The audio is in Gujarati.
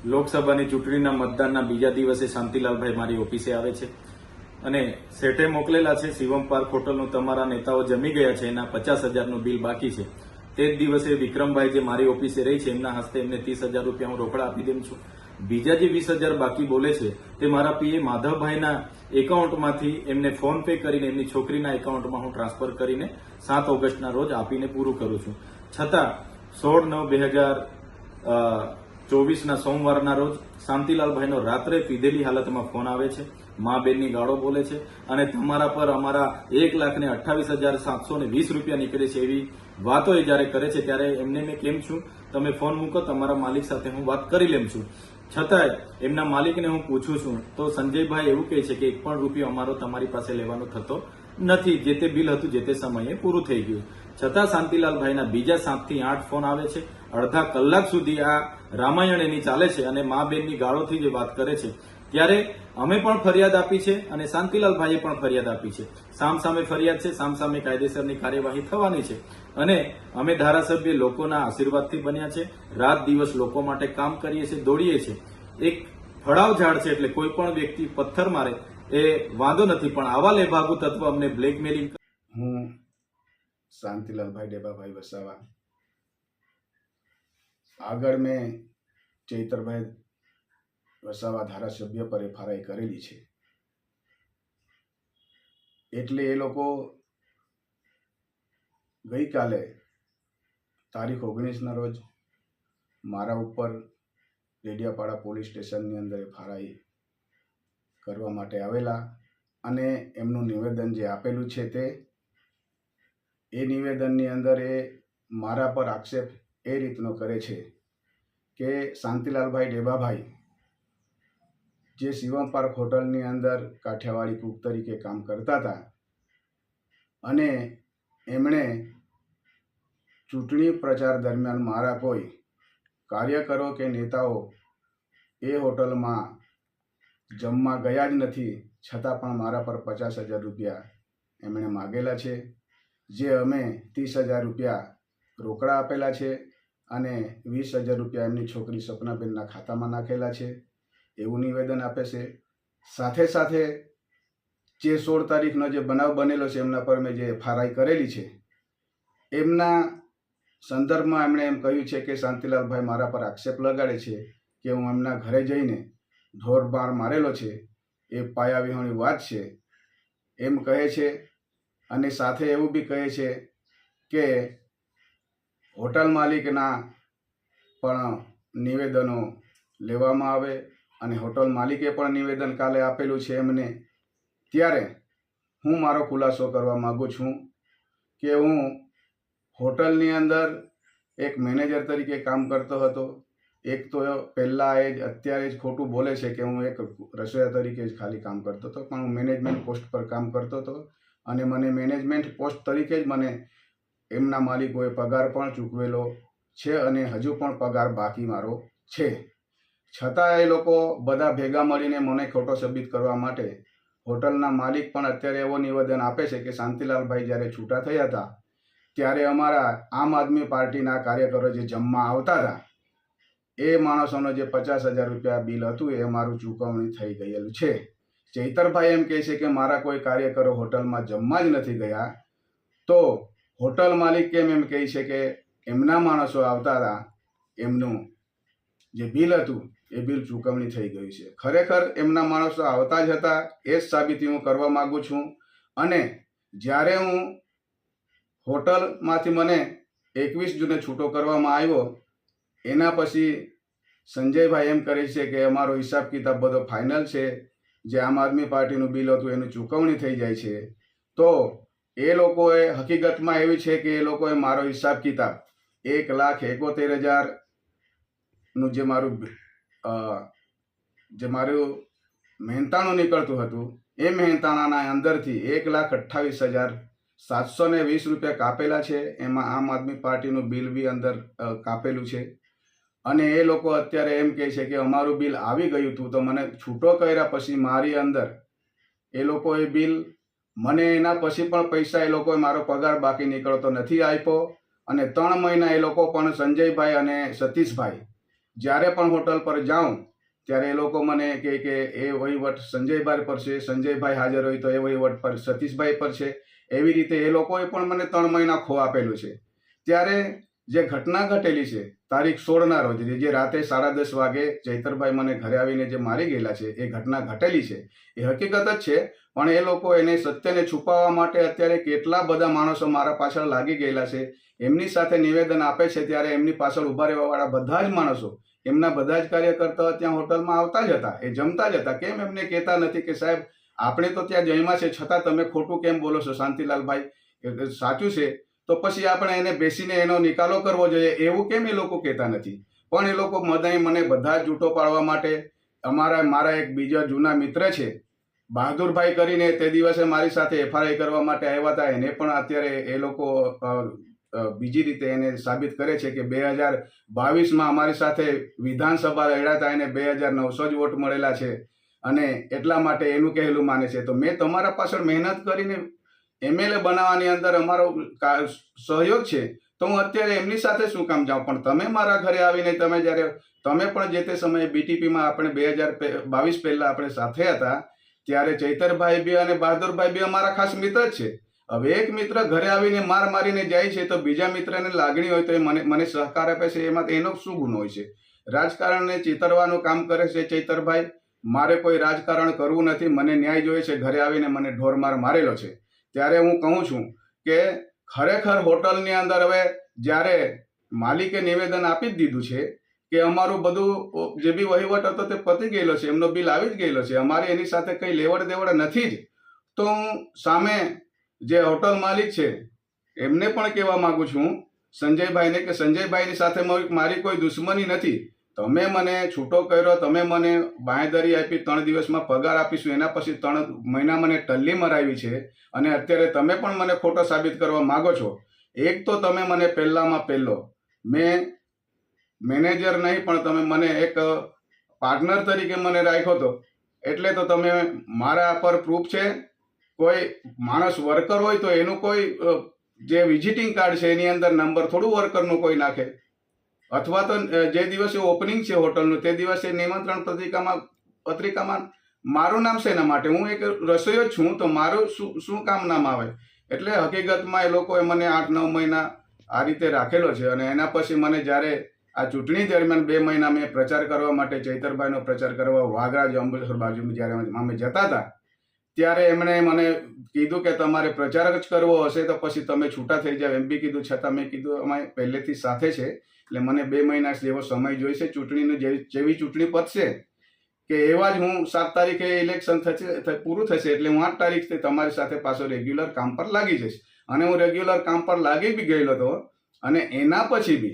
લોકસભાની ચૂંટણીના મતદાનના બીજા દિવસે શાંતિલાલભાઈ મારી ઓફિસે આવે છે અને શેઠે મોકલેલા છે શિવમ પાર્ક હોટલનું તમારા નેતાઓ જમી ગયા છે, એના 50,000નું બિલ બાકી છે. તે જ દિવસે વિક્રમભાઈ જે મારી ઓફિસે રહી છે એમના હસ્તે એમને 30,000 રૂપિયા હું રોકડા આપી દઉં છું. બીજા જે 20,000 બાકી બોલે છે તે મારા પીએ માધવભાઈના એકાઉન્ટમાંથી એમને ફોન પે કરીને એમની છોકરીના એકાઉન્ટમાં હું ટ્રાન્સફર કરીને 7 ઓગસ્ટના રોજ આપીને પૂરું કરું છું. છતાં 16/9/2024ના સોમવારના રોજ શાંતિલાલભાઈનો રાત્રે પીધેલી હાલતમાં ફોન આવે છે, મા બેનની ગાળો બોલે છે અને તમારા પર અમારા 1,28,720 રૂપિયા નીકળે છે એવી વાતો એ જયારે કરે છે ત્યારે એમને મેં કેમ છું, તમે ફોન મૂકો, તમારા માલિક સાથે હું વાત કરી લેમ છું. છતાંય એમના માલિકને હું પૂછું છું તો સંજયભાઈ એવું કહે છે કે 1 પણ રૂપિયો અમારો તમારી પાસે લેવાનો થતો નથી, જે તે બિલ હતું જે તે સમયે પૂરું થઈ ગયું. છતાં શાંતિલાલભાઈના બીજા 7 થી 8 ફોન આવે છે. અડધા કલાક સુધી આ રામાયણ એની ચાલે છે અને મા બેનની ગાળોથી જે વાત કરે છે ત્યારે અમે પણ ફરિયાદ આપી છે અને શાંતિલાલભાઈએ પણ ફરિયાદ આપી છે. સામસામે ફરિયાદ છે, સામસામે કાયદેસરની કાર્યવાહી થવાની છે અને અમે ધારાસભ્ય લોકોના આશીર્વાદથી બન્યા છે. રાત દિવસ લોકો માટે કામ કરીએ છીએ, દોડીએ છીએ. એક ફળાવ ઝાડ છે એટલે કોઈ પણ વ્યક્તિ પથ્થર મારે એ વાંધો નથી, પણ આવા લેભાગુ તત્વ અમને બ્લેકમેલિંગ. હું શાંતિલાલભાઈ ડેબાભાઈ વસાવા, આગળ મેં ચૈતરભાઈ વસાવા ધારાસભ્ય પર FRI કરેલી છે. એટલે એ લોકો ગઈકાલે તારીખ 19ના રોજ મારા ઉપર ડેડિયાપાડા પોલીસ સ્ટેશનની અંદર FRI કરવા માટે આવેલા અને એમનું નિવેદન જે આપેલું છે તે એ નિવેદનની અંદર એ મારા પર આક્ષેપ એ રીતનો કરે છે કે શાંતિલાલભાઈ ડેબાભાઈ જે શિવમ પાર્ક હોટલની અંદર કાઠિયાવાડી કુક તરીકે કામ કરતા હતા અને એમણે ચૂંટણી પ્રચાર દરમિયાન મારા કોઈ કાર્યકરો કે નેતાઓ એ હોટલમાં જમવા ગયા જ નથી, છતાં પણ મારા પર 50,000 રૂપિયા એમણે માગેલા છે, જે અમે 30,000 રૂપિયા રોકડા આપેલા છે અને 20,000 રૂપિયા એમની છોકરી સપનાબેનના ખાતામાં નાખેલા છે એવું નિવેદન આપે છે. સાથે સાથે જે 16 તારીખનો જે બનાવ બનેલો છે એમના પર મેં જે FRI કરેલી છે એમના સંદર્ભમાં એમણે એમ કહ્યું છે કે શાંતિલાલભાઈ મારા પર આક્ષેપ લગાડે છે કે હું એમના ઘરે જઈને ઢોરમાર મારેલો છે, એ પાયાવિહોણી વાત છે એમ કહે છે. અને સાથે એવું બી કહે છે કે હોટલ માલિકના પણ નિવેદનો લેવામાં આવે અને હોટલ માલિકે પણ નિવેદન કાલે આપેલું છે એમને. ત્યારે હું મારો ખુલાસો કરવા માગું છું કે હું હોટલની અંદર એક મેનેજર તરીકે કામ કરતો હતો. એક તો પહેલાં એ જ અત્યારે જ ખોટું બોલે છે કે હું એક રસોઈયા તરીકે જ ખાલી કામ કરતો હતો, પણ હું મેનેજમેન્ટ પોસ્ટ પર કામ કરતો હતો અને મને મેનેજમેન્ટ પોસ્ટ તરીકે જ મને એમના માલિકોએ પગાર પણ ચૂકવેલો છે અને હજુ પણ પગાર બાકી મારો છે. છતાં એ લોકો બધા ભેગા મળીને મને ખોટો સાબિત કરવા માટે હોટલના માલિક પણ અત્યારે એવો નિવેદન આપે છે કે શાંતિલાલભાઈ જ્યારે છૂટા થયા હતા ત્યારે અમારા આમ આદમી પાર્ટીના કાર્યકરો જે જમવા આવતા હતા એ માણસોનો જે 50,000 રૂપિયા બિલ હતું એ અમારું ચૂકવણી થઈ ગયેલું છે. ચૈતરભાઈ એમ કહે છે કે મારા કોઈ કાર્યકરો હોટલમાં જમવા જ નથી ગયા, તો હોટલ માલિક કેમ એમ કહે છે કે એમના માણસો આવતા હતા, એમનું જે બિલ હતું એ બિલ ચૂકવણી થઈ ગયું છે. ખરેખર એમના માણસો આવતા જ હતા એ જ સાબિતી હું કરવા માગું છું. અને જ્યારે હું હોટલમાંથી મને 21 જૂને છૂટો કરવામાં આવ્યો એના પછી સંજયભાઈ એમ કરે છે કે અમારો હિસાબ કિતાબ બધો ફાઇનલ છે, જે આમ આદમી પાર્ટીનું બિલ હતું એનું ચૂકવણી થઈ જાય છે. તો એ લોકોએ હકીકતમાં એવી છે કે એ લોકોએ મારો હિસાબ કિતાબ 1,71,000નું જે મારું મહેનતાણું નીકળતું હતું એ મહેનતાણાના અંદરથી 1,28,720 રૂપિયા કાપેલા છે. એમાં આમ આદમી પાર્ટીનું બિલ બી અંદર કાપેલું છે. અને એ લોકો અત્યારે એમ કહે છે કે અમારું બિલ આવી ગયું હતું, તો મને છૂટો કર્યા પછી મારી અંદર એ લોકોએ બિલ મને એના પછી પણ પૈસા એ લોકોએ મારો પગાર બાકી નીકળતો નથી આપ્યો અને 3 મહિના એ લોકો પણ સંજયભાઈ અને સતીશભાઈ જ્યારે પણ હોટલ પર જાઉં ત્યારે એ લોકો મને કહે કે એ વહીવટ સંજયભાઈ પર છે, સંજયભાઈ હાજર હોય તો એ વહીવટ પર સતીશભાઈ પર છે. એવી રીતે એ લોકોએ પણ મને 3 મહિના ખો આપેલું છે. ત્યારે જે ઘટના ઘટેલી છે તારીખ 16ના રોજ, જે રાતે 10:30 વાગે ચૈતરભાઈ મને ઘરે આવીને જે મારી ગયેલા છે, એ ઘટના ઘટેલી છે. એ હકીકત જ છે. પણ એ લોકો એને સત્યને છુપાવવા માટે અત્યારે કેટલા બધા માણસો મારા પાછળ લાગી ગયેલા છે. એમની સાથે નિવેદન આપે છે ત્યારે એમની પાછળ ઉભા રહેવાવાળા બધા જ માણસો, એમના બધા જ કાર્યકર્તાઓ ત્યાં હોટલમાં આવતા જ હતા, એ જમતા જ હતા. કેમ એમને કહેતા નથી કે સાહેબ આપણે તો ત્યાં જમ્યા છે, છતાં તમે ખોટું કેમ બોલો છો શાંતિલાલભાઈ? સાચું છે તો પછી આપણે એને બેસીને એનો નિકાલો કરવો જોઈએ, એવું કેમ એ લોકો કહેતા નથી? પણ એ લોકો મને બધા જ જૂઠો પાડવા માટે, મારા એક બીજા જૂના મિત્ર છે બહાદુરભાઈ કરીને, તે દિવસે મારી સાથે FIR કરવા માટે આવ્યા હતા. એને પણ અત્યારે એ લોકો બીજી રીતે એને સાબિત કરે છે કે 2022માં અમારી સાથે વિધાનસભા લડ્યા હતા, એને 2900 જ વોટ મળેલા છે અને એટલા માટે એનું કહેલું માને છે. તો મેં તમારા પાછળ મહેનત કરીને MLA બનાવવાની અંદર અમારો સહયોગ છે, તો હું અત્યારે એમની સાથે શું કામ જાઉં? પણ તમે મારા ઘરે આવીને તમે પણ જે તે સમયે BTPમાં આપણે 2022 પહેલા આપણે સાથે હતા, ત્યારે ચૈતરભાઈ બી અને બહાદુરભાઈ બી અમારા ખાસ મિત્ર જ છે. હવે એક મિત્ર ઘરે આવીને મારીને જાય છે તો બીજા મિત્રને લાગણી હોય તો એ મને સહકાર આપે છે, એમાં એનો શું ગુનો હોય છે? રાજકારણને ચિતરવાનું કામ કરે છે ચૈતરભાઈ. મારે કોઈ રાજકારણ કરવું નથી, મને ન્યાય જોઈએ છે. ઘરે આવીને મને ઢોરમાર મારેલો છે. ત્યારે હું કહું છું કે ખરેખર હોટલની અંદર હવે જ્યારે માલિકે નિવેદન આપી જ દીધું છે કે અમારું બધું જે બી વહીવટ હતો તે પતી ગયેલો છે, એમનો બિલ આવી જ ગયેલો છે, અમારે એની સાથે કંઈ લેવડ દેવડ નથી જ. તો હું સામે જે હોટલ માલિક છે એમને પણ કહેવા માંગુ છું, સંજયભાઈને, કે સંજયભાઈની સાથે મારી કોઈ દુશ્મની નથી. તમે મને છૂટો કર્યો, તમે મને બાંહેધરી આપી, 3 દિવસમાં પગાર આપીશું, એના પછી 3 મહિના મને ટલ્લી મરાવી છે અને અત્યારે તમે પણ મને ખોટો સાબિત કરવા માંગો છો. એક તો તમે મને પહેલો મેં મેનેજર નહીં પણ તમે મને એક પાર્ટનર તરીકે મને રાખ્યો હતો, એટલે તો તમે મારા પર પ્રૂફ છે. કોઈ માણસ વર્કર હોય તો એનું કોઈ જે વિઝિટિંગ કાર્ડ છે એની અંદર નંબર થોડું વર્કરનું કોઈ નાખે, અથવા તો જે દિવસે ઓપનિંગ છે હોટલનું તે દિવસે નિમંત્રણ પત્રિકામાં મારું નામ શેના માટે? હું એક રસોઈયો જ છું, તો મારું શું કામ નામ આવે? એટલે હકીકતમાં એ લોકોએ મને 8-9 મહિના આ રીતે રાખેલો છે. અને એના પછી મને જ્યારે આ ચૂંટણી દરમિયાન 2 મહિના મેં પ્રચાર કરવા માટે, ચૈતરભાઈનો પ્રચાર કરવા વાગરાજ અંબેશ્વર બાજુમાં જ્યારે અમે જતા હતા, ત્યારે એમણે મને કીધું કે તમારે પ્રચાર જ કરવો હશે તો પછી તમે છૂટા થઈ જાવ, એમ બી કીધું. છતાં મેં કીધું અમે પહેલેથી સાથે છે, એટલે મને 2 મહિના જેવો સમય જોઈશે. ચૂંટણીનું જેવી ચૂંટણી પતશે કે એવા જ હું 7 તારીખે ઇલેક્શન પૂરું થશે એટલે હું 8 તારીખથી તમારી સાથે પાછો રેગ્યુલર કામ પર લાગી જઈશ. અને હું રેગ્યુલર કામ પર લાગી બી ગયેલો હતો. અને એના પછી